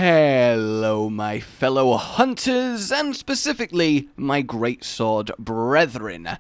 Hello, my fellow hunters, and specifically my greatsword brethren.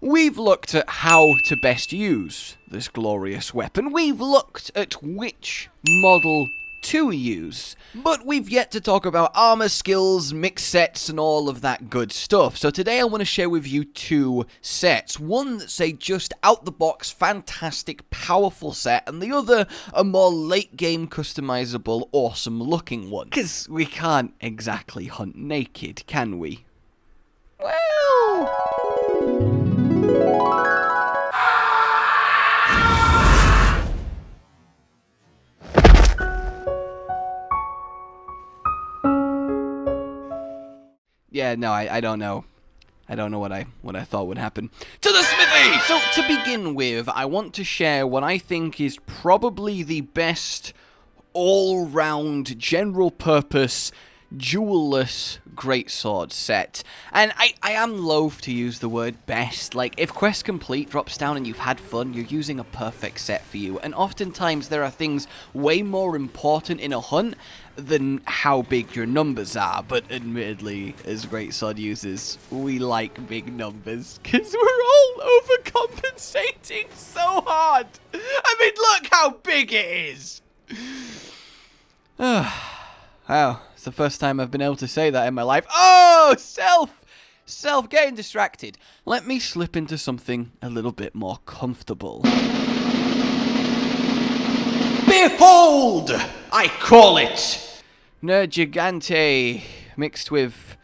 We've looked at how to best use this glorious weapon. We've looked at which model to use, but we've yet to talk about armor skills, mix sets, and all of that good stuff. So today I want to share with you two sets. One that's a just out-the-box, fantastic, powerful set, and the other a more late-game, customizable, awesome-looking one. Because we can't exactly hunt naked, can we? Well... yeah, no, I don't know. I don't know what I thought would happen. To the smithy! So, to begin with, I want to share what I think is probably the best all-round, general-purpose, jewel-less greatsword set. And I am loath to use the word best. Like, if Quest Complete drops down and you've had fun, you're using a perfect set for you. And oftentimes there are things way more important in a hunt than how big your numbers are. But admittedly, as greatsword users, we like big numbers, because we're all overcompensating so hard. I mean, look how big it is! Wow, it's the first time I've been able to say that in my life. Oh, self, getting distracted. Let me slip into something a little bit more comfortable. Behold, I call it Nergigante mixed with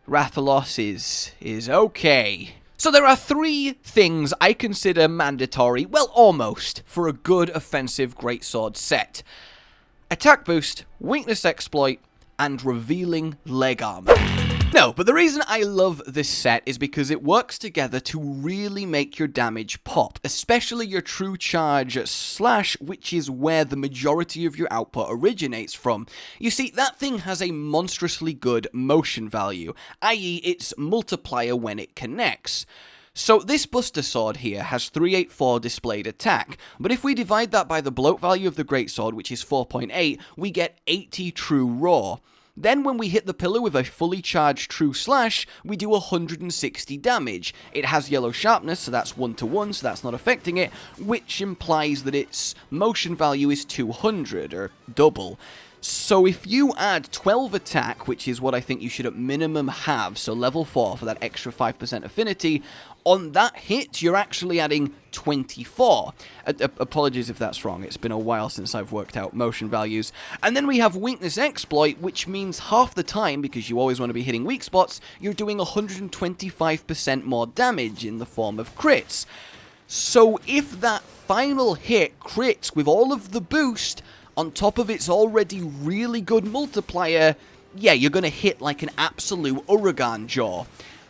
Rathalos is okay. So there are three things I consider mandatory, well, almost, for a good offensive greatsword set. Attack boost, weakness exploit, and revealing leg armor. No, but the reason I love this set is because it works together to really make your damage pop, especially your true charge slash, which is where the majority of your output originates from. You see, that thing has a monstrously good motion value, i.e. its multiplier when it connects. So this Buster Sword here has 384 displayed attack, but if we divide that by the bloat value of the Greatsword, which is 4.8, we get 80 true raw. Then when we hit the pillar with a fully charged true slash, we do 160 damage. It has yellow sharpness, so that's 1-to-1, so that's not affecting it, which implies that its motion value is 200, or double. So if you add 12 attack, which is what I think you should at minimum have, so level 4 for that extra 5% affinity, on that hit, you're actually adding 24. Apologies if that's wrong, it's been a while since I've worked out motion values. And then we have weakness exploit, which means half the time, because you always want to be hitting weak spots, you're doing 125% more damage in the form of crits. So if that final hit crits with all of the boost, on top of its already really good multiplier, yeah, you're going to hit like an absolute Uragan jaw.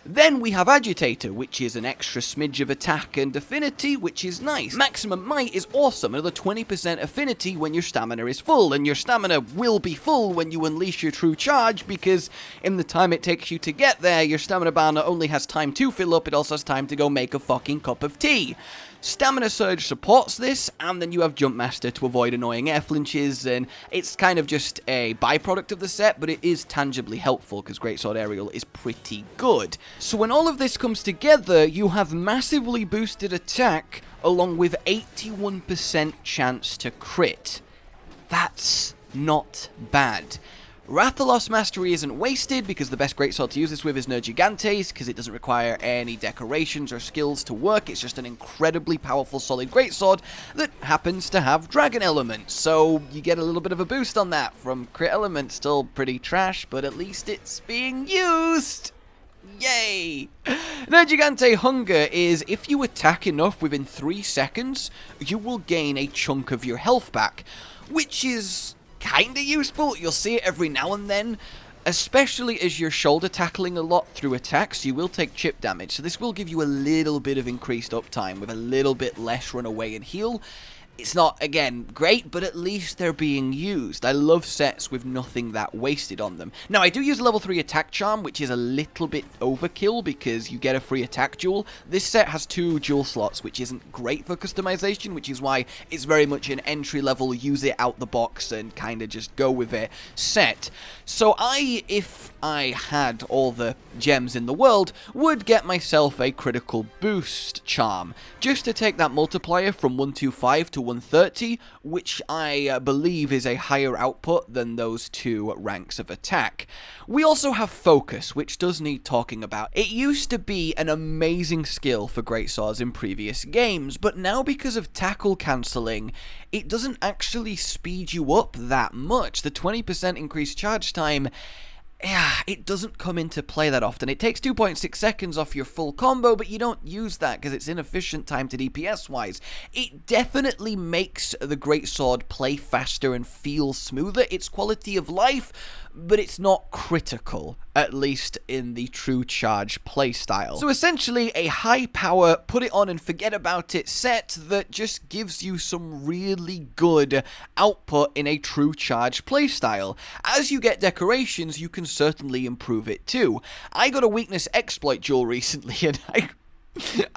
Then we have Agitator, which is an extra smidge of attack and affinity, which is nice. Maximum Might is awesome, another 20% affinity when your stamina is full, and your stamina will be full when you unleash your true charge, because in the time it takes you to get there, your stamina bar not only has time to fill up, it also has time to go make a fucking cup of tea. Stamina Surge supports this, and then you have Jump Master to avoid annoying air flinches, and it's kind of just a byproduct of the set, but it is tangibly helpful, because Greatsword Aerial is pretty good. So when all of this comes together, you have massively boosted attack, along with 81% chance to crit. That's not bad. Rathalos Mastery isn't wasted, because the best greatsword to use this with is Nergigantes, because it doesn't require any decorations or skills to work. It's just an incredibly powerful, solid greatsword that happens to have dragon elements, so you get a little bit of a boost on that from crit element. Still pretty trash, but at least it's being used! Yay! Nergigante Hunger is, if you attack enough within 3 seconds, you will gain a chunk of your health back, which is kinda useful. You'll see it every now and then, especially as you're shoulder tackling a lot through attacks. You will take chip damage, so this will give you a little bit of increased uptime with a little bit less run away and heal. It's not, again, great, but at least they're being used. I love sets with nothing that wasted on them. Now, I do use a level 3 attack charm, which is a little bit overkill because you get a free attack jewel. This set has 2 jewel slots, which isn't great for customization, which is why it's very much an entry-level, use it out the box and kind of just go with it set. So if I had all the gems in the world, would get myself a critical boost charm, just to take that multiplier from 125 to 130, which I believe is a higher output than those 2 ranks of attack. We also have focus, which does need talking about. It used to be an amazing skill for greatswords in previous games, but now because of tackle cancelling, it doesn't actually speed you up that much. The 20% increased charge time, it doesn't come into play that often. It takes 2.6 seconds off your full combo, but you don't use that because it's inefficient time to DPS wise. It definitely makes the greatsword play faster and feel smoother. It's quality of life, but it's not critical, at least in the true charge playstyle. So essentially a high power, put it on and forget about it set that just gives you some really good output in a true charge playstyle. As you get decorations, you can certainly improve it too. I got a weakness exploit jewel recently and I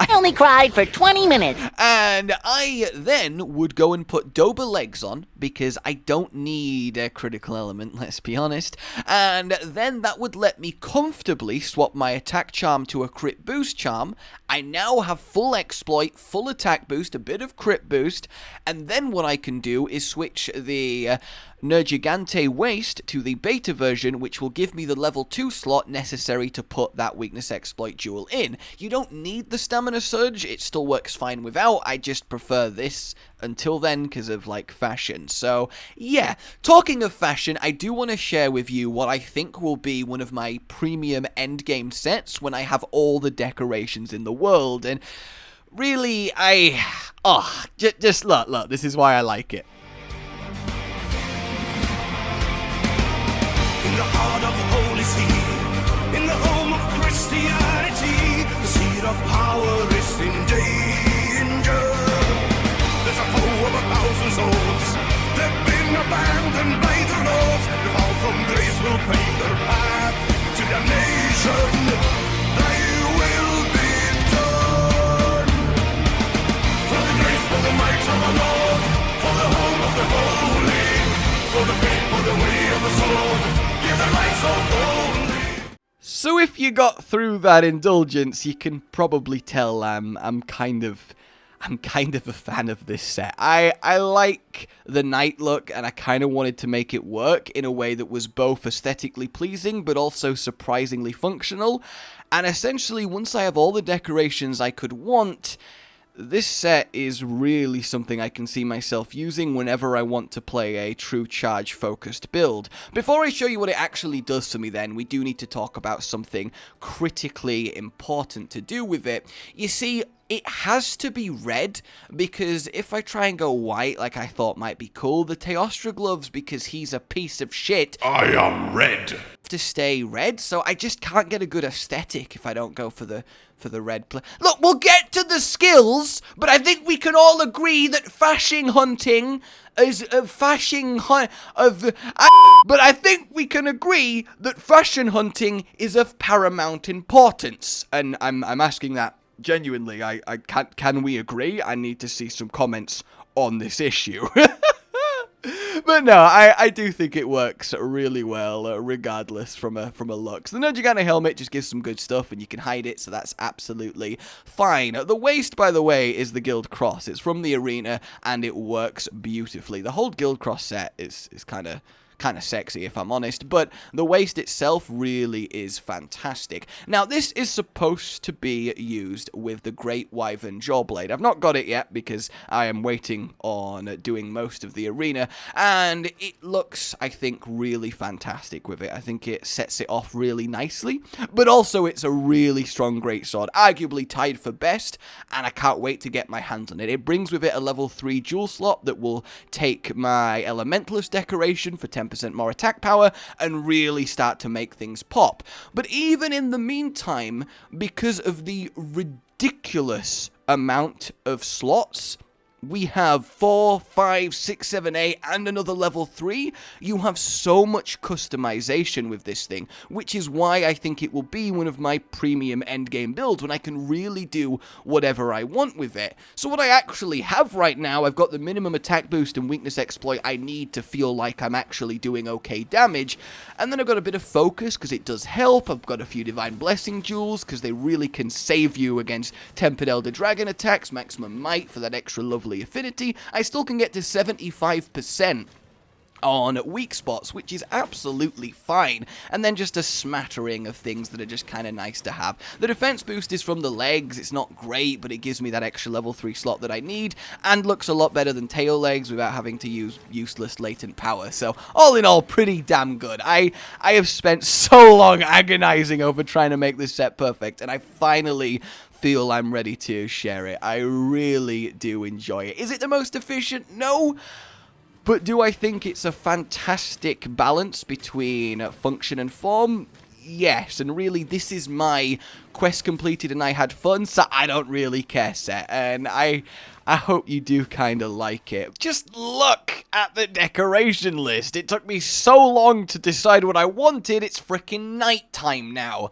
only cried for 20 minutes. And I then would go and put Dober legs on, because I don't need a critical element, let's be honest. And then that would let me comfortably swap my attack charm to a crit boost charm. I now have full exploit, full attack boost, a bit of crit boost. And then what I can do is switch the RageGamingVideos waist to the beta version, which will give me the level 2 slot necessary to put that weakness exploit jewel in. You don't need the stamina surge, it still works fine without. I just prefer this until then because of like fashion. So yeah, talking of fashion, I do want to share with you what I think will be one of my premium endgame sets when I have all the decorations in the world. And really, just look, this is why I like it. In the heart of the Holy See, in the home of Christianity, the seed of power is in danger. There's a foe of 1,000 souls, they've been abandoned by the Lord. The fall from grace will pave their path to damnation. They will be done. For the grace, for the might of the Lord, for the home of the holy, for the faith, for the way of the sword. So if you got through that indulgence, you can probably tell I'm kind of a fan of this set. I like the night look, and I kind of wanted to make it work in a way that was both aesthetically pleasing but also surprisingly functional. And essentially, once I have all the decorations I could want, this set is really something I can see myself using whenever I want to play a true charge-focused build. Before I show you what it actually does for me then, we do need to talk about something critically important to do with it. You see, it has to be red, because if I try and go white like I thought might be cool, the Teostra gloves, because he's a piece of shit, I am red, to stay red, so I just can't get a good aesthetic if I don't go for the red play. Look, we'll get to the skills, but I think we can all agree that fashion hunting is but I think we can agree that fashion hunting is of paramount importance, and I'm asking that genuinely. Can we agree? I need to see some comments on this issue. But no, I do think it works really well, regardless from a look. So the RageGaming helmet just gives some good stuff, and you can hide it, so that's absolutely fine. The waist, by the way, is the Guild Cross. It's from the arena, and it works beautifully. The whole Guild Cross set is kind of sexy, if I'm honest, but the waist itself really is fantastic. Now, this is supposed to be used with the Great Wyvern Jawblade. I've not got it yet because I am waiting on doing most of the arena, and it looks, I think, really fantastic with it. I think it sets it off really nicely, but also it's a really strong greatsword, arguably tied for best, and I can't wait to get my hands on it. It brings with it a level 3 jewel slot that will take my Elementalist decoration for 10% more attack power and really start to make things pop. But even in the meantime, because of the ridiculous amount of slots we have 4, 5, 6, 7, 8, and another level 3. You have so much customization with this thing, which is why I think it will be one of my premium endgame builds when I can really do whatever I want with it. So what I actually have right now, I've got the minimum attack boost and weakness exploit I need to feel like I'm actually doing okay damage, and then I've got a bit of focus because it does help. I've got a few divine blessing jewels because they really can save you against tempered elder dragon attacks, maximum might for that extra lovely affinity. I still can get to 75% on weak spots, which is absolutely fine, and then just a smattering of things that are just kind of nice to have. The defense boost is from the legs. It's not great, but it gives me that extra level 3 slot that I need, and looks a lot better than tail legs without having to use useless latent power. So all in all, pretty damn good. I have spent so long agonizing over trying to make this set perfect, and I finally feel I'm ready to share it. I really do enjoy it. Is it the most efficient? No. But do I think it's a fantastic balance between function and form? Yes, and really this is my quest completed and I had fun, so I don't really care set, and I hope you do kind of like it. Just look at the decoration list. It took me so long to decide what I wanted. It's freaking nighttime now.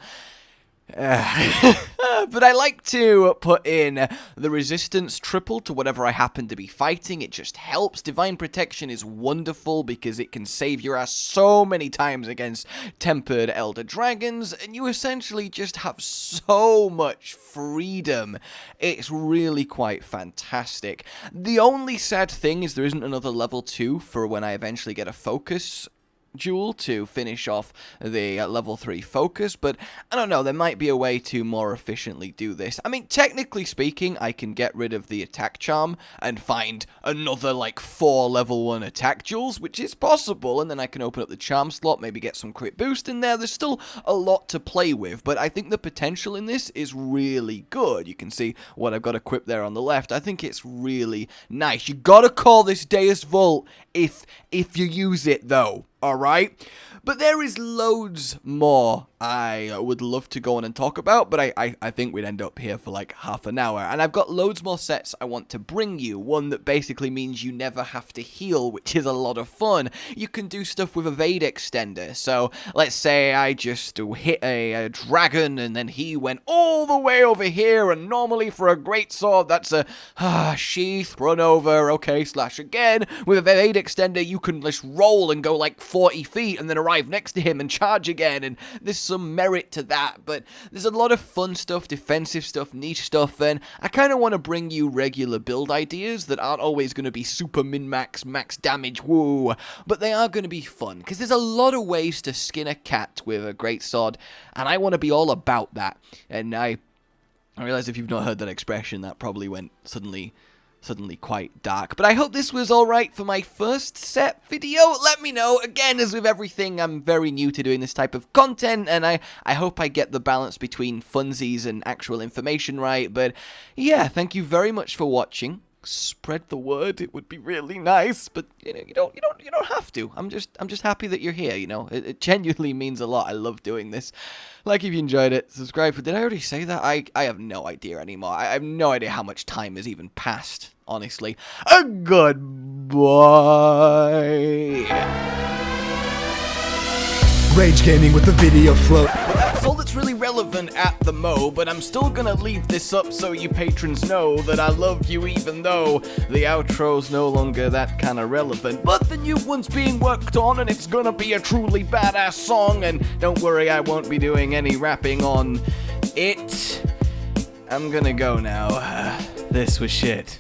But I like to put in the resistance triple to whatever I happen to be fighting. It just helps. Divine protection is wonderful because it can save your ass so many times against tempered elder dragons, and you essentially just have so much freedom. It's really quite fantastic. The only sad thing is there isn't another level 2 for when I eventually get a focus jewel to finish off the level 3 focus, but I don't know, there might be a way to more efficiently do this. I mean, technically speaking, I can get rid of the attack charm and find another like 4 level 1 attack jewels, which is possible, and then I can open up the charm slot, maybe get some crit boost in there. There's still a lot to play with, but I think the potential in this is really good. You can see what I've got equipped there on the left. I think it's really nice. You gotta call this Deus Vult if you use it though. Alright, but there is loads more I would love to go on and talk about, but I think we'd end up here for like half an hour, and I've got loads more sets I want to bring you. One that basically means you never have to heal, which is a lot of fun. You can do stuff with Evade Extender, so let's say I just hit a dragon, and then he went all the way over here, and normally for a greatsword, that's a sheath, run over, okay, slash again. With Evade Extender, you can just roll and go like 40 feet, and then arrive next to him and charge again, and there's some merit to that, but there's a lot of fun stuff, defensive stuff, niche stuff, and I kind of want to bring you regular build ideas that aren't always going to be super min-max, max damage, woo, but they are going to be fun, because there's a lot of ways to skin a cat with a greatsword, and I want to be all about that, and I realize if you've not heard that expression, that probably went suddenly quite dark. But I hope this was alright for my first set video. Let me know. Again, as with everything, I'm very new to doing this type of content, and I hope I get the balance between funsies and actual information right. But yeah, thank you very much for watching. Spread the word, it would be really nice, but you know, you don't have to. I'm just happy that you're here, you know. It genuinely means a lot. I love doing this. Like if you enjoyed it, subscribe. Did I already say that? I have no idea anymore. I have no idea how much time has even passed, honestly. Goodbye. Rage Gaming with the video float. But that's all that's really relevant at the mo, but I'm still gonna leave this up so you patrons know that I love you even though the outro's no longer that kind of relevant. But the new one's being worked on and it's gonna be a truly badass song, and don't worry, I won't be doing any rapping on it. I'm gonna go now. This was shit.